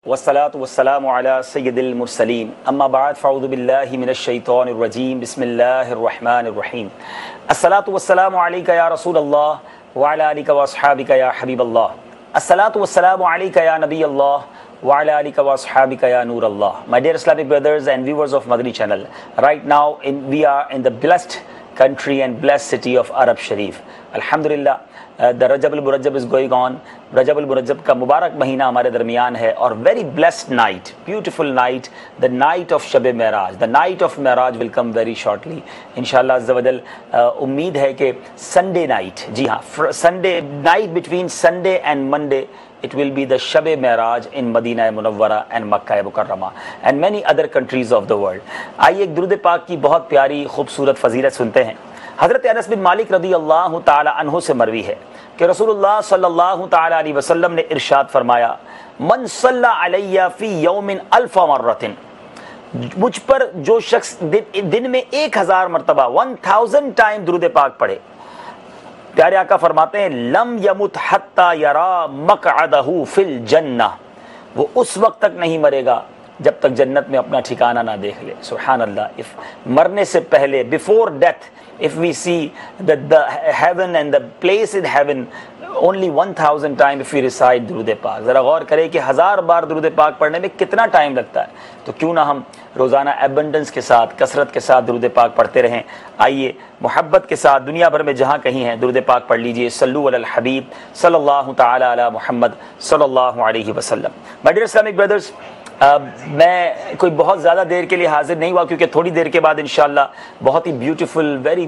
والصلو والسلام علی سید المرسلین اما بعد فاعوذ باللہ من الشیطان الرجیم بسم اللہ الرحمن الرحیم الصلاۃ والسلام علیک یا رسول اللہ وعلی آلک واصحابک یا حبیب اللہ الصلاۃ والسلام علیک یا نبی اللہ وعلی آلک واصحابک یا نور اللہ. My dear Islamic brothers and viewers of Madani channel, right now we are in the blessed country and blessed city of Arab Sharif. Alhamdulillah, the Rajab al-Murajab is going on. Rajab al-Murajab کا مبارک مہینہ ہمارے درمیان ہے اور very blessed night, beautiful night, the night of Shab Meraaj. The night of Meraaj will come very shortly. انشاءاللہ عز و جل امید ہے کہ Sunday night, جی ہاں, Sunday night between Sunday and Monday, it will be the Shab Meraaj in Madinah Munawwara and Makkah Mukarramah and many other countries of the world. آئیے ایک درود پاک کی بہت پیاری خوبصورت فضیلت سنتے ہیں. حضرت انس بن مالک رضی اللہ تعالی عنہ سے مروی ہے کہ رسول اللہ صلی اللہ تعالی علیہ وسلم نے ارشاد فرمایا, من صلی علیہ فی یوم 1000 مرۃ, مجھ پر جو شخص دن میں 1000 مرتبہ 1000 ٹائم درود پاک پڑھے, پیارے آقا فرماتے ہیں لم یمت حتی یرا مقعدہ فی الجنہ, وہ اس وقت تک نہیں مرے گا جب تک جنت میں اپنا ٹھکانہ نہ دیکھ لے. سبحان اللہ. مرنے سے پہلے, before death, if we see the heaven and the place in heaven, only 1000 times if we recite درود پاک. ذرا غور کریں کہ 1000 بار درود پاک پڑھنے میں کتنا ٹائم لگتا ہے, تو کیوں نہ ہم روزانہ ایبنڈنس کے ساتھ, کثرت کے ساتھ درود پاک پڑھتے رہیں. آئیے محبت کے ساتھ دنیا بھر میں جہاں کہیں ہیں درود پاک پڑھ لیجئے. صلوا علی الحبیب صلی اللہ تعالی علی محمد صلی اللہ علیہ وسلم. My dear Islamic brothers, میں کوئی بہت زیادہ دیر کے لیے حاضر نہیں ہوا کیونکہ تھوڑی دیر کے بعد انشاءاللہ بہت ہی بیوٹیفل, ویری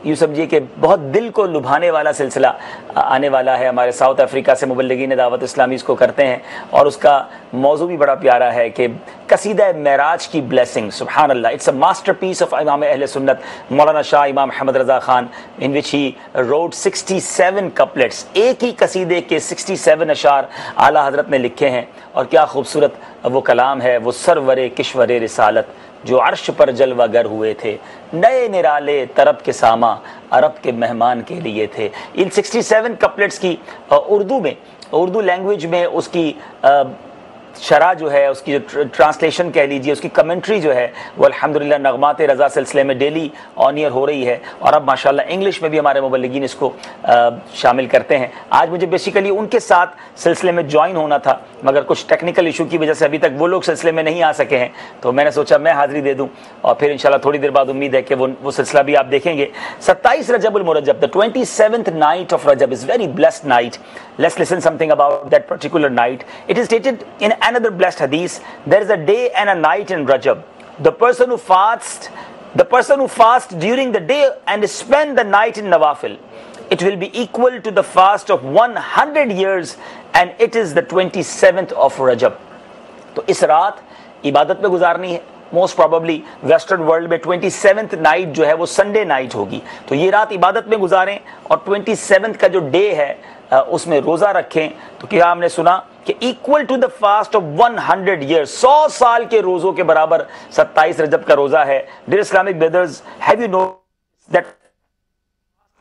یوں سمجھیے کہ بہت دل کو لبھانے والا سلسلہ آنے والا ہے. ہمارے ساؤتھ افریقہ سے مبلغین دعوت اسلامی اس کو کرتے ہیں اور اس کا موضوع بھی بڑا پیارا ہے کہ قصیدہ معراج کی بلیسنگ. سبحان اللہ, it's a masterpiece of Imam Ahle Sunnat Maulana Shah Imam Muhammad Raza Khan, in which he wrote 67 couplets. ایک ہی قصیدے کے 67 اشعار اعلیٰ حضرت نے لکھے ہیں, اور کیا خوبصورت وہ کلام ہے. وہ سرور کشور رسالت جو عرش پر جلوہ گر ہوئے تھے, نئے نرالے طرب کے ساما عرب کے مہمان کے لیے تھے. ان 67 couplets کی اردو میں, اردو لینگویج میں اس کی شرح جو ہے, اس کی جو ٹرانسلیشن کہہ لیجیے, اس کی کمنٹری جو ہے وہ الحمدللہ نغمات رضا سلسلے میں ڈیلی آن ایئر ہو رہی ہے, اور اب ماشاءاللہ انگلش میں بھی ہمارے مبلغین اس کو شامل کرتے ہیں. آج مجھے بیسیکلی ان کے ساتھ سلسلے میں جوائن ہونا تھا, مگر کچھ ٹیکنیکل ایشو کی وجہ سے ابھی تک وہ لوگ سلسلے میں نہیں آ سکے ہیں, تو میں نے سوچا میں حاضری دے دوں, اور پھر انشاءاللہ تھوڑی دیر بعد امید ہے کہ وہ سلسلہ بھی آپ دیکھیں گے. 27 رجب المرجب, the 27th night of Rajab is very blessed night. Let's listen something about that particular night. It is stated in another blessed hadith, there is a day and a night in Rajab. The person who fasts during the day and spend the night in nawafil, it will be equal to the fast of 100 years, and it is the 27th of Rajab. تو اس رات عبادت میں گزارنی ہے. Most probably western world میں 27th night جو ہے وہ سنڈے نائٹ ہوگی, تو یہ رات عبادت میں گزاریں, اور 27th کا جو ڈے ہے اس میں روزہ رکھیں. تو کیا ہم نے سنا کہ equal to the fast of 100 years, 100 سال کے روزوں کے برابر 27 رجب کا روزہ ہے. Dear Islamic brothers, have you noticed that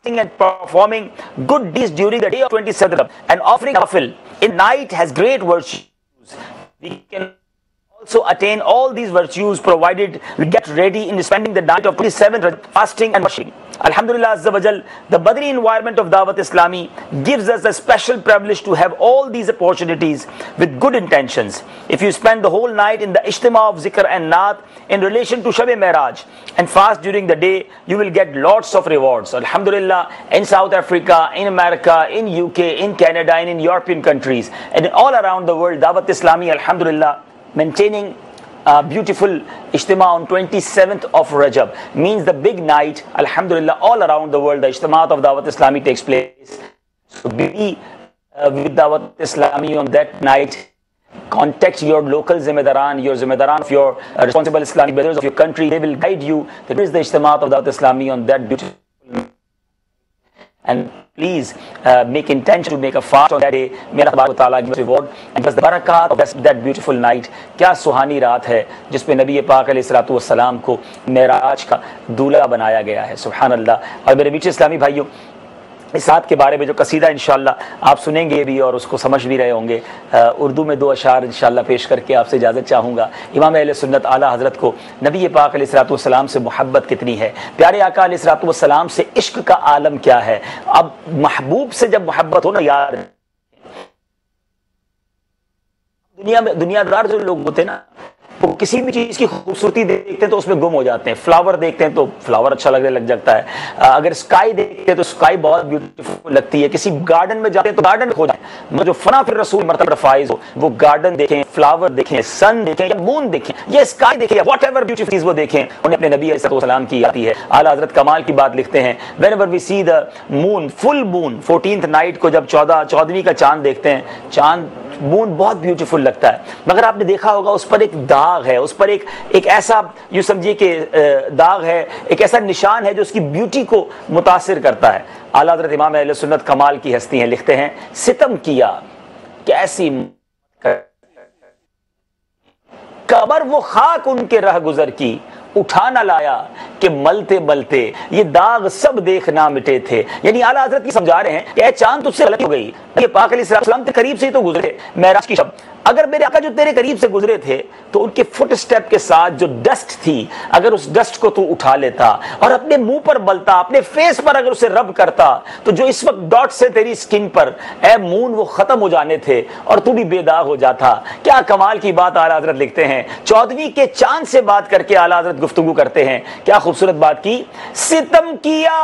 fasting and performing good deeds during the day of 27th Rajab and offering nafil in night has great virtues? We can also attain all these virtues provided we get ready in spending the night of 27th Rajab fasting and worshiping. Alhamdulillah Azza wa Jal, the Badri environment of Dawat Islami gives us a special privilege to have all these opportunities with good intentions. If you spend the whole night in the ijtima of zikr and naat in relation to Shab Meraaj and fast during the day, you will get lots of rewards. Alhamdulillah, in South Africa, in America, in UK, in Canada, and in European countries, and all around the world, Dawat Islami, alhamdulillah, maintaining beautiful ijtima on 27th of Rajab means the big night. Alhamdulillah, all around the world the ijtimaat of Dawat Islami takes place. So be with Dawat Islami on that night. Contact your local zimedaran, your zimedaran of your responsible Islamic brothers of your country. They will guide you. There is the ijtimaat of Dawat Islami on that beautiful night. And please make intention to make a fast on that day. May Allah Ta'ala give us reward and give us the barakat of that beautiful night. کیا سہانی رات ہے جس پہ نبی پاک علیہ الصلوۃ والسلام کو معراج کا دولہا بنایا گیا ہے. سبحان اللہ. اور میرے میٹھے اسلامی بھائیوں, اس رات کے بارے میں جو قصیدہ انشاءاللہ آپ سنیں گے بھی اور اس کو سمجھ بھی رہے ہوں گے، اردو میں 2 اشعار انشاءاللہ پیش کر کے آپ سے اجازت چاہوں گا۔ امام اہل سنت اعلیٰ حضرت کو نبی پاک علیہ الصلوۃ والسلام سے محبت کتنی ہے، پیارے آقا علیہ الصلوۃ والسلام سے عشق کا عالم کیا ہے۔ اب محبوب سے جب محبت ہو نا یار، دنیا میں دنیا دار جو لوگ ہوتے ہیں نا، وہ کسی بھی چیز کی خوبصورتی دیکھتے ہیں تو اس میں گم ہو جاتے ہیں۔ فلاور دیکھتے ہیں تو فلاور اچھا لگنے لگ جاتا ہے، اگر اسکائی دیکھتے ہیں تو اسکائی بہت بیوٹیفل لگتی ہے، کسی گارڈن میں جاتے ہیں تو گارڈن کھو جائیں، مگر جو فنا فی الرسول مرتبہ فائز ہو، وہ گارڈن دیکھیں، فلاور دیکھیں، سن دیکھیں یا مون دیکھیں یا اسکائی دیکھیں یا واٹ ایور بیوٹیفل چیز وہ دیکھیں، انہیں اپنے نبی علیہ السلام کی آتی ہے۔ اعلیٰ حضرت کمال کی بات لکھتے ہیں، whenever we see the moon, full moon 14th night کو جب 14ویں کا چاند دیکھتے ہیں، چاند مون بہت بیوٹیفل لگتا ہے، مگر آپ نے دیکھا ہوگا اس پر ایک داغ ہے، اس پر ایک ایسا یوں سمجھیے کہ داغ ہے، ایک ایسا نشان ہے جو اس کی بیوٹی کو متاثر کرتا ہے۔ اعلیٰ حضرت امام اہل سنت کمال کی ہستی ہیں، لکھتے ہیں ستم کیا کیسی قبر وہ خاک ان کے رہ گزر کی، اٹھا نہ لایا کہ ملتے ملتے یہ داغ سب دیکھنا مٹے تھے۔ یعنی اعلیٰ حضرت یہ سمجھا رہے ہیں کہ اے چاند تجھ سے غلطی ہو گئی، یہ پاک علیہ السلام کے قریب سے ہی تو گزرے معراج کی شب، اگر میرے آقا جو تیرے قریب سے گزرے تھے تو ان کے فٹ سٹیپ کے ساتھ جو ڈسٹ تھی، اگر اس ڈسٹ کو تو اٹھا لیتا اور اپنے منہ پر بلتا، اپنے فیس پر اگر اسے رب کرتا، تو جو اس وقت ڈاٹس ہے تیری سکن پر اے مون وہ ختم ہو جانے تھے اور تو بھی بے داغ ہو جاتا۔ کیا کمال کی بات اعلیٰ حضرت لکھتے ہیں، 14ویں کے چاند سے بات کر کے اعلیٰ حضرت گفتگو کرتے ہیں، کیا خوبصورت بات کی، ستم کیا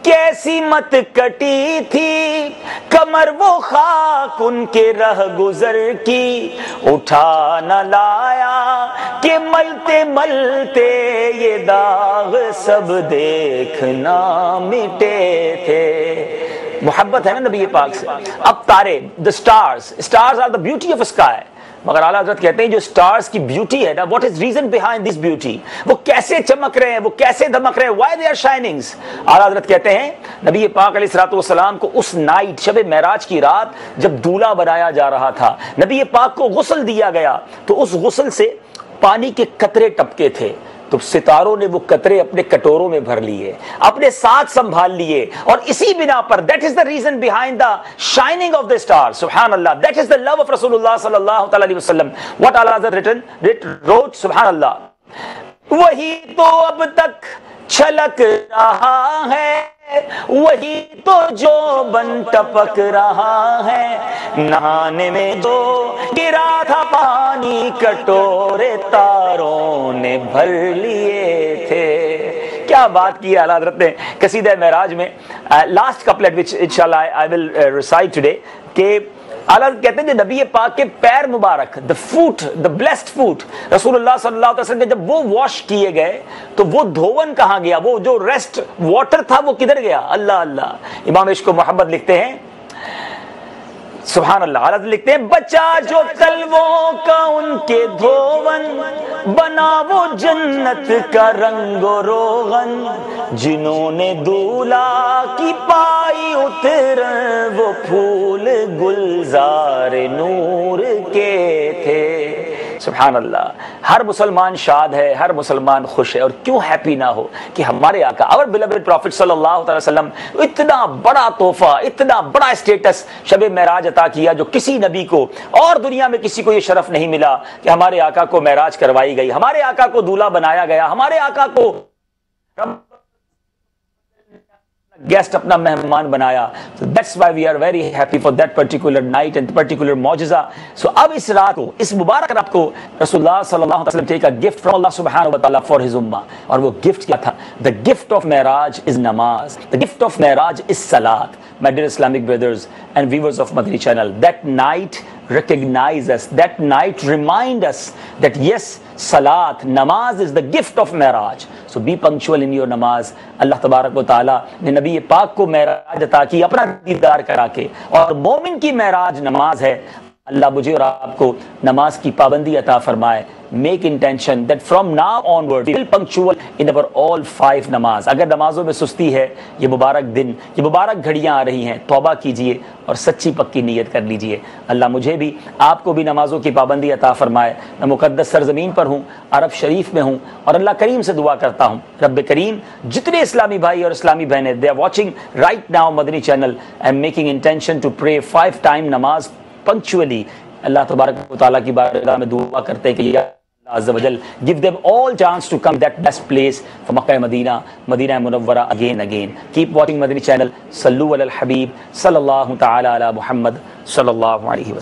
کیسی مت کٹی تھی کمر وہ خاک ان کے رہ گزر کی، اٹھا نہ لایا کہ ملتے ملتے یہ داغ سب دیکھنا مٹے تھے۔ محبت ہے نا نبی پاک سے۔ اب تارے، the stars are the beauty of sky، مگر اعلیٰ حضرت کہتے ہیں جو سٹارز کی بیوٹی ہے نا، what is reason behind this beauty، وہ کیسے چمک رہے ہیں، وہ کیسے دمک رہے ہیں، why they are shining۔ اعلیٰ حضرت کہتے ہیں نبی پاک علیہ الصلوۃ والسلام کو اس نائٹ شب معراج کی رات جب دولہا بنایا جا رہا تھا، نبی پاک کو غسل دیا گیا تو اس غسل سے پانی کے قطرے ٹپکے تھے، تو ستاروں نے وہ قطرے اپنے کٹوروں میں بھر لیے، اپنے ساتھ سنبھال لیے، اور اسی بنا پر that is the reason behind the shining of the stars، سبحان اللہ، that is the love of رسول اللہ صلی اللہ علیہ وسلم۔ what Allah has wrote، سبحان اللہ، وہی تو اب تک چھلک رہا ہے، وہی تو جو بن ٹپک رہا ہے، نہانے میں جو گرا تھا پانی کٹورے تاروں نے بھر لیے تھے۔ کیا بات کی ہے اعلیٰ حضرت نے قصیدہ معراج میں۔ لاسٹ کپلیٹ وچ انشاءاللہ I will recite today، کہ اعلیٰ کہتے ہیں جو نبی پاک کے پیر مبارک، the foot, the blessed foot، رسول اللہ صلی اللہ علیہ وسلم کے جب وہ واش کیے گئے تو وہ دھون کہاں گیا، وہ جو ریسٹ واٹر تھا وہ کدھر گیا؟ اللہ اللہ۔ امام عشق و محمد لکھتے ہیں، سبحان اللہ، اعلیٰ لکھتے ہیں بچا جو تلووں کا ان کے دھون، بنا وہ جنت کا رنگ و روغن، جنہوں نے دولہا کی پائی اتر وہ پھول گلزار نور کے تھے۔ سبحان اللہ، ہر مسلمان شاد ہے، ہر مسلمان خوش ہے، اور کیوں ہیپی نہ ہو کہ ہمارے آقا اور beloved prophet صلی اللہ علیہ وسلم اتنا بڑا تحفہ، اتنا بڑا اسٹیٹس شب معراج عطا کیا جو کسی نبی کو اور دنیا میں کسی کو یہ شرف نہیں ملا کہ ہمارے آقا کو معراج کروائی گئی، ہمارے آقا کو دولہا بنایا گیا، ہمارے آقا کو گیسٹ اپنا مہمان بنایا۔ So that's why we are very happy for that particular night and particular معجزہ۔ So اب اس رات کو، اس مبارک رات کو رسول اللہ صلی اللہ علیہ وسلم take a gift from Allah subhanahu wa ta'ala for his ummah، اور وہ gift کیا تھا؟ The gift of Meraaj is namaz، the gift of Meraaj is salat۔ My dear Islamic brothers and viewers of Madani channel, that night recognize us, that night remind us that yes, salat, namaz is the gift of Meraaj. So be punctual in your namaz۔ اللہ تبارک و تعالیٰ نے نبی پاک کو معراج عطا کی اپنا دیدار کرا کے، اور مومن کی معراج نماز ہے۔ اللہ مجھے اور آپ کو نماز کی پابندی عطا فرمائے. Make intention that from now onward we will punctual in our all 5 نماز. اگر نمازوں میں سستی ہے، یہ مبارک دن، یہ مبارک گھڑیاں آ رہی ہیں، توبہ کیجئے اور سچی پکی نیت کر لیجئے. اللہ مجھے بھی آپ کو بھی نمازوں کی پابندی عطا فرمائے. میں مقدس سرزمین پر ہوں، عرب شریف میں ہوں، اور اللہ کریم سے دعا کرتا ہوں رب کریم جتنے اسلامی بھائی اور اسلامی بہنیں they are watching right now Madani channel and making intention to pray 5 time نماز پنکچولی، اللہ تبارک و تعالیٰ کی بارگاہ میں دعا کرتے ہیں کہ یا اللہ عز و جل give them all chance to come that best place for Makkah Medina, Medina Munawwara again. Keep watching Madani channel. صلوا علی الحبیب صلی اللہ تعال علی محمد صلی اللہ علیہ وسلم.